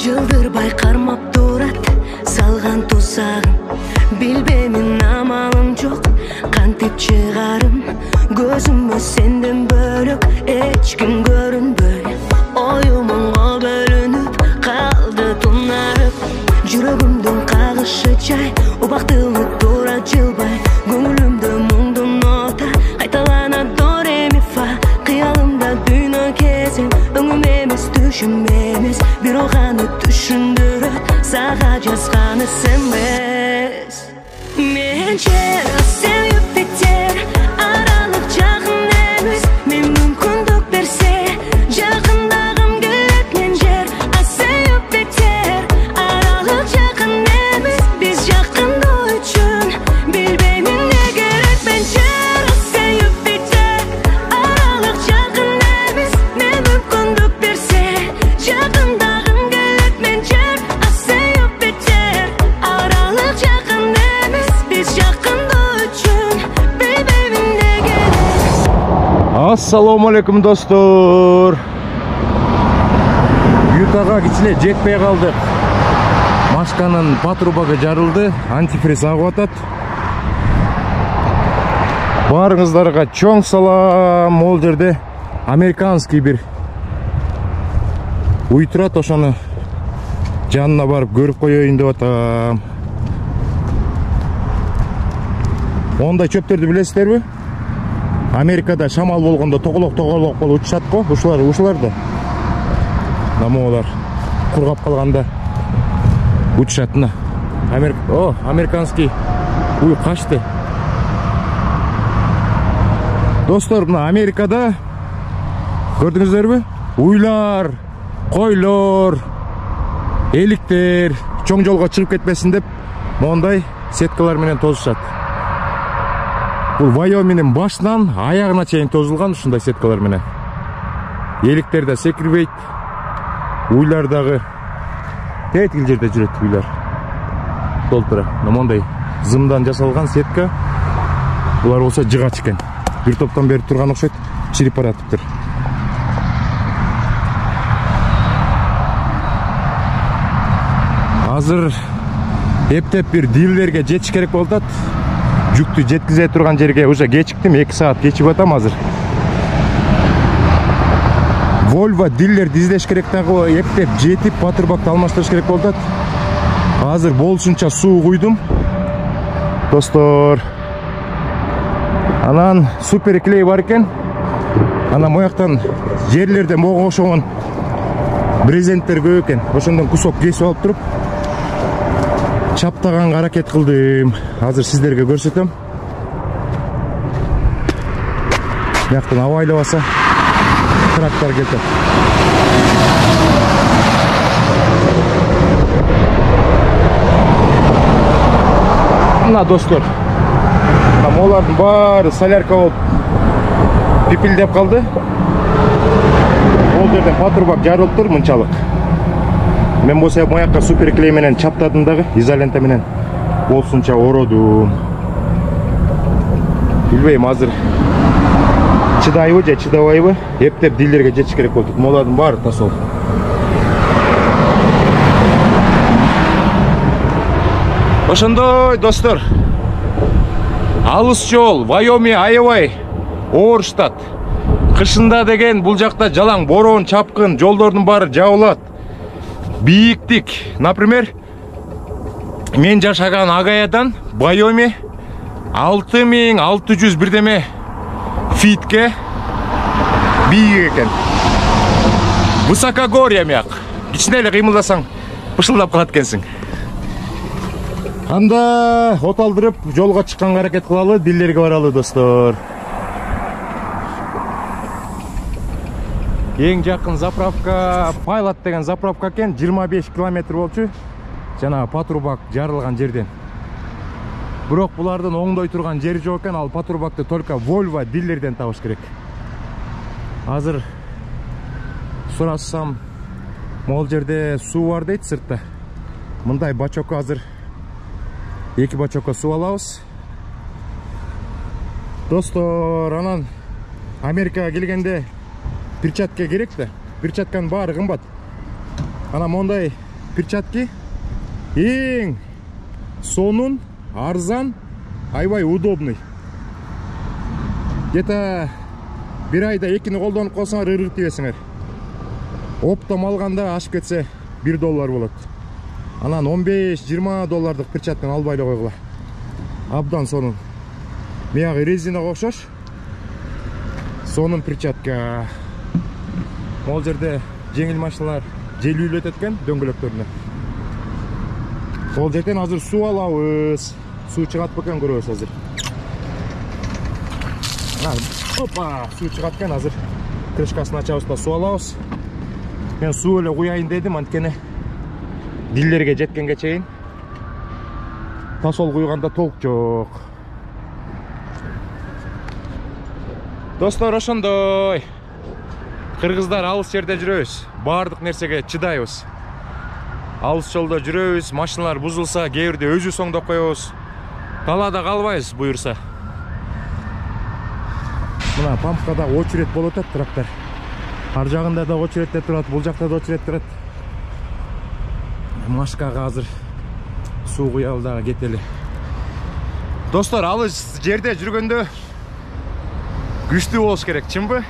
Жылдырбай кармап турат салган тузагым. Билбеймин амалым жок, кантип чыгарым. Көзүмө сенден бөлөк эч ким көрүнбөй. Оюмуңа бөлүнүп калды тунарып. Жүрөгүмдүн кагышы жай, убактылы тура жылбай. Көңүлүмдө муңдун нота, кайталана до ре ми фа. Кыялымда дүйнө кезем, өңүм эмес түшүм эмес. Бирок аны түшүндүрөт, сага жазганы эмес. Мен жер, сен Юпитер, аралык жакын эмес. Мен мүмкүндүк берсе, жакындагым келет. Мен жер, сен Юпитер, аралык жакын эмес. Биз жакындоо үчүн билбеймин не керек. Мен жер, сен Юпитер, аралык жакын эмес. Мен мүмкүндүк берсе, жакындагым келет. Мен жер, сен Юпитер, аралык жакын эмес. Биз жакындоо үчүн билбеймин не керек. Ассаламу алейкум достор. Ютага кичине жетпей калдык. Машканын патрубагы жарылды, антифриз агып атат. Баарыңыздарга чоң салам. Ол жерде американский бир уй турат, ошону жанына барып көрүп коеюн деп атам. Ондай чөптөрдү билесиздерби? Америкада шамал болгондо тоголок болуп учушат го, ушулар да. Намолар кургап калганда учушат мына. Американский уй качты. Достор, мына Америкада көрдүңүздөрбү? Уйлар, койлор, эликтер чоң жолго чыгып кетпесин деп мондай сеткалар менен тосушат. Бул Вайомиңдин башынан аягына чейин тозулган ушундай сеткалар менен. Эликтер да секирбейт, уйлар дагы тетил жерде жүрөт уйлар. Толтура. Мондай зымдан жасалган сетка. Булар болсо жыгач экен. Бир топтон бери турган окшойт, чирип баратыптыр. Азыр эптеп бир дилерге жетиш керек болуп атат. Жүктү жеткизе турган жерге уже кечиктим, 2 саат кечип атам азыр. Volvo дилерди издеш керек дагы, эптеп жетип патрубакты алмаштырыш керек болуп атат. Азыр болушунча суу куйдум. Достор, анан супер клей бар экен. Анан мояктан жерлерден мого ошогон брезенттер көп экен. Ошондон кусок кесип алып туруп чаптаганга аракет кылдым. Азыр сиздерге көрсөтөм. Бияктан абайлабаса трактор кетет. Мына достор, олардын баары солярка болуп пипилдеп калды. Ол жерден патрубак жарылып тур мынчалык. Мен болсо моякка супер клей менен чаптадым дагы, изолента менен болсунча ородум. Билбейм азыр чыдайбы же чыдабайбы, эптеп дилерге жетиш керек болду. Молардын баары тасол. Ошондой достор, алыс жол, Вайоминг аябай оор штат. Кышында деген бул жакта жалаң бороон, чапкын, жолдордун баары жабылат. Бийиктик, например, мен жашаган Агаядан Вайоминг 6600 бирдеме фитке бийик экен. Высокогорье мyak. Кичине эле кыймылдасаң бышылдап калат экенсиң. Анда от алдырып жолго чыкканга аракет кылалы, дилерге баралы достор. Эң жакын заправка Pilot деген заправка экен, 25 километр болчу. Жана патрубак жарылган жерден. Бирок булардын оңдой турган жери жок экен, ал патрубакты только Volvo дилерден табыш керек. Азыр сурасам, могул жерде суу бар дейт сыртта. Мындай бачокко азыр 2 бачокко суу алабыз. Достор, анан Америкага келгенде перчатка керек да. Перчатканын баары кымбат. Анан мондай перчатки ең сонун, арзан, аябай удобный. Где-то bir ayda ekini колдонуп калсаңар ыргып тийбесиңер. Оптом алганда ашып кетсе $1 болот. Анан 15-20 доллардык перчатканы албай эле койгула. Абдан сонун. Мыягы резинага окшош. Сонун перчатка. Могул жерде жеңил машиналар желүүлөтөт экен дөңгөлөктөрүнө. Сол жерден азыр суу алабыз. Суу чыгат бекен көрөбүз азыр. Опа, суу чыгат экен азыр. Крышкасын ачабыз да суу алабыз. Мен суу эле куяйын дедим, анткени диллерге жеткенге чейин тасол куйганда толк жок. Достор, ошондой. Кыргыздар алыс жерде жүрөбүз. Баардык нерсеге чыдайбыз. Алыс жолдо жүрөбүз, машиналар бузулса, кээ бирде өзүбүз оңдоп коебуз. Талаада калбайбыз буюрса. Мына пампкада очередь болуп атат трактор. Ар жагында да очередте турат, бул жакта да очередь турат. Машкага азыр суу куябыз дагы кетели. Достор, алыс жерде жүргөндө күчтүү болуш керек, чынбы?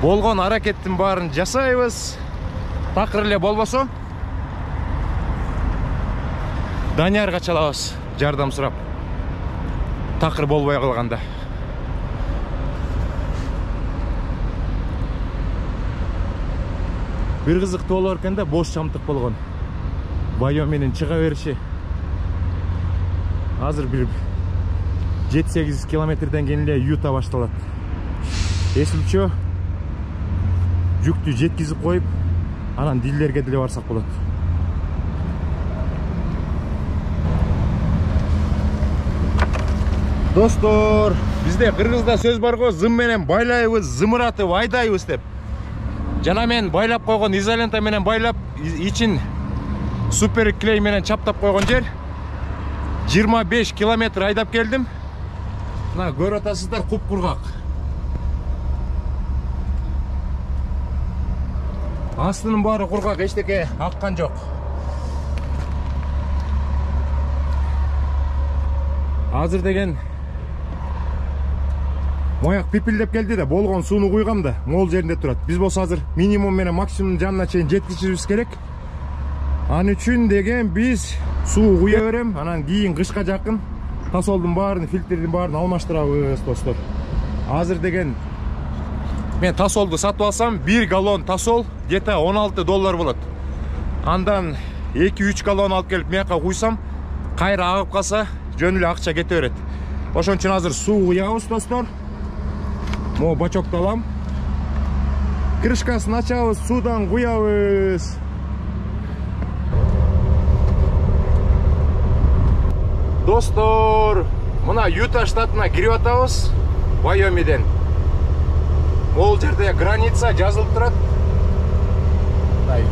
Болгон аракеттин баарын жасайбыз. Такыр эле болбосо Даниярга чалабыз, жардам сурап. Такыр болбой калганда. Бир кызыктуу болор экен да, бош шамтык болгон. Вайомиңдин чыга бериши. Азыр бир 7-8 километрден кийин эле Юта башталат. Эсилчө жүктү жеткизип коюп, анан диллерге деле барсак болот. Достор, бизде кыргызда сөз бар го, зым менен байлайбыз, зымыратып айдайбыз деп. Жана мен байлап койгон изолента менен байлап, ичин супер клей менен чаптап койгон жер 25 километр айдап келдим. Мына көрүп атасыздар, куп-кургак. Астынын баары кургак, эчтеке аккан жок. Азыр деген мояк пипилдеп келди да, болгон сууну куйгам да, могул жеринде турат. Биз болсо азыр минимум менен максимум жанына чейин жеткизишибиз керек. Ан үчүн деген биз суу куя берем, анан кийин кышка жакын тасолдун баарын, фильтрдин баарын алмаштырабыз, достор. Азыр деген мен тасолду сатып алсам, 1 галлон тасол где-то $16 болот. Андан 2-3 галлон алып келип мыякка куйсам, кайра агып калса, жөн эле акча кете берет. Ошон үчүн азыр суу куябыз, достор. Мо бачокто алам. Крышкасын ачабыз, суудан куябыз. Достор, мына Юта штатына кирип атабыз, Вайомиден. Ол жерде граница жазылып турат.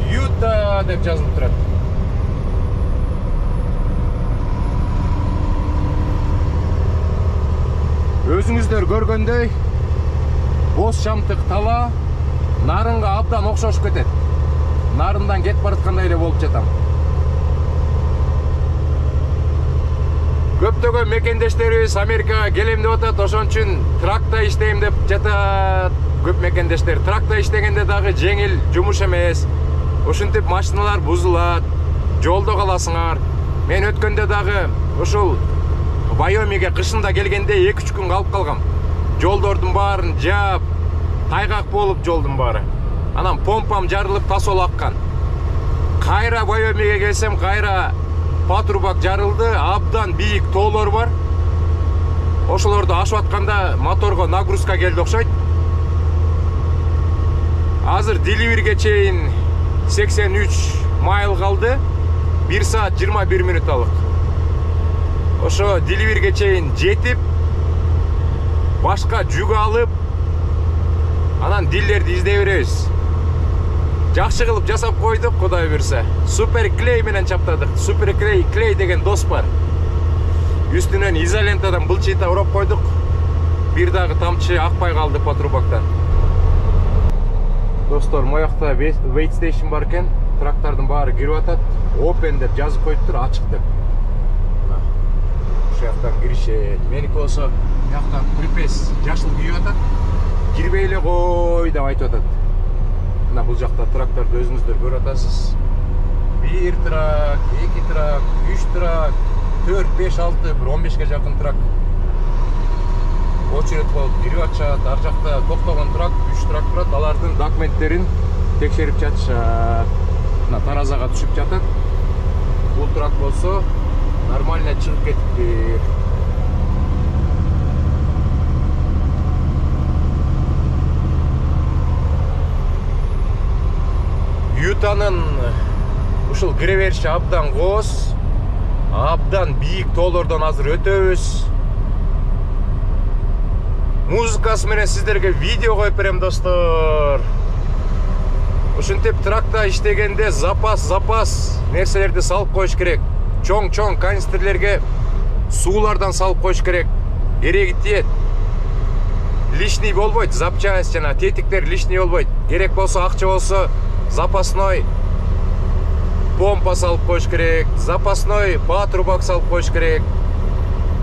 Юта деп жазылып турат. Өзүңүздөр көргөндөй, бош шамтык тала нарынга абдан окшошуп кетет. Нарындан кетип бараткандай эле болуп жатам. Көптөгөн мекендештерибиз Америкага келем деп атат, ошон үчүн тракта иштейм деп жатат. Көп мекендештер тракта иштегенде дагы жеңил жумуш эмес. Ушинтип машиналар бузулат, жолдо каласыңар. Мен өткөндө дагы ушул Вайомиңге кышында келгенде 2-3 күн калып калгам. Жолдордун баарын жаап, тайгак болуп жолдун баары. Анан помпам жарылып, тасол аккан. Кайра Вайомиңге келсем, кайра патрубак жарылды, абдан бийик тоолор бар. Ошолорду ашып атканда моторго нагрузка келди окшойт. Азыр Деливерге чейин 83 майл калды. 1 саат 21 мүнөт алык. Ошо Деливерге чейин жетип, башка жүк алып, анан диллерди издей беребиз. Жакшы кылып жасап койдук, Кудай буйрса. Супер клей менен чаптадык. Супер клей деген дос бар. Үстүнөн изолентадан былчыйта уруп койдук. Бир дагы тамчы акпай калды патрубактан. Достор, моякта wait station бар екен, трактардың бары кирип атат. Open деп жазып коюптур, ачык деп. Ушул жактан киришет. Меники болсо, жактан припес жашыл күйүп атат. Кирбей эле кой деп айтып атат. Мына бул жакта тракторду өзүңүздөр көрүп атасыз. 1 трак, 2 трак, 3 трак, 4, 5, 6, bir 15ге жакын трак. Очередь болуп кирип атышат. Ар жакта токтогон трак, 3 трак турат. Алардын документтерин текшерип жатышат. Мына таразага түшүп жатат. Бул трак болсо нормально чыгып кетиптир. Ютанын ушул кире бериши абдан кооз, абдан бийик тоолордон азыр өтөбүз. Музыкасы менен сиздерге видео коюп берем, достор. Ушинтип тракта иштегенде запас нерселерди салып коюш керек. Чоң канистрлерге суулардан салып коюш керек. Кереги тиет. Лишний болбойт, запчасть жана тетиктер лишний болбойт. Керек болсо, акча болсо, запасной помпа салып коюш керек, запасной патрубак салып коюш керек,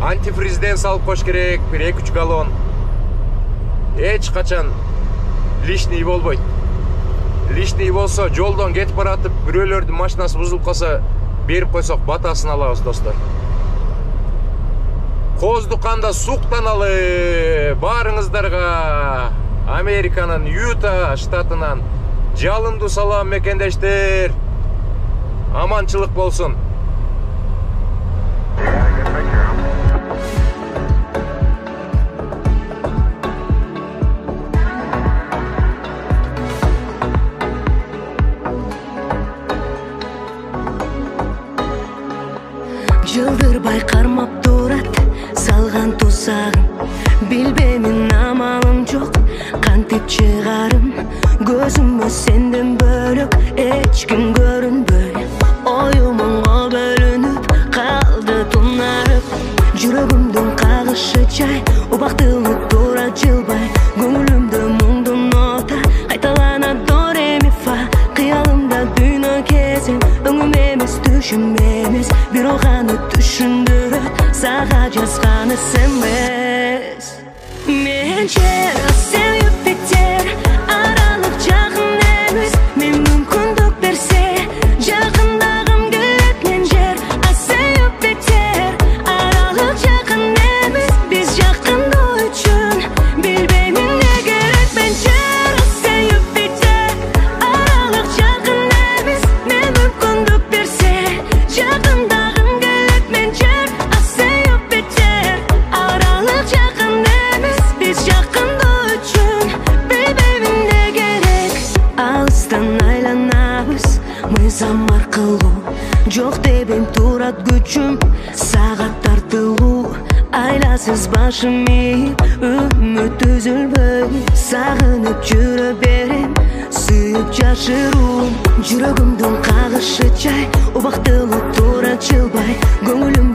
антифризден салып коюш керек, бир 2-3 галлон. Эч качан лишний болбойт. Лишний болсо, жолдон кетип баратып, бирөөлөрдүн машинасы бузулуп калса, берип койсок батасын алабыз, достор. Коздуканда суктаналы баарыңыздарга Американын Юта штатынан жалындуу салам, мекендештер. Аманчылык болсун. Жылдырбай кармап турат салган тузагым. Билбеймин, амалым жок, кантип чыгарым. Көзүмө сенден бөлөк эч ким көрүнбөй. Оюмуңа бөлүнүп калды тунарып. Жүрөгүмдүн кагышы жай, убактылык тура жылбай. Көңүлүмдө муңдун нота кайталанат до ре ми фа. Кыялымда дүйнө кезин, өңүм эмес түшүм эмес. Бирок аны түшүндүрөт, сага жазганы эмес. Мен жер, сен Юпитер, аралык жакын эмес. Мен мүмкүндүк берсе, жакындагым келет. Мен жер, сен Юпитер, аралык жакын эмес. Биз жакындоо үчүн билбеймин эмне керек. Мен жер, сен Юпитер, аралык жакын эмес. Мен мүмкүндүк берсе, жакындагым келет. Мен жер, сен Юпитер, аралык жакын эмес. Биз жакындоо үчүн билбеймин эмне керек. Алыстан айланабыз мыйзам аркылуу. Жок дебем турат күчүм, сага тартылуу. Айласыз башым ийип, үмүт үзүлбөй. Сагынып жүрө берем, сүйүп жашыруум. Жүрөгүмдүн кагышы жай, убактылык тура жылбай. Көңүлүм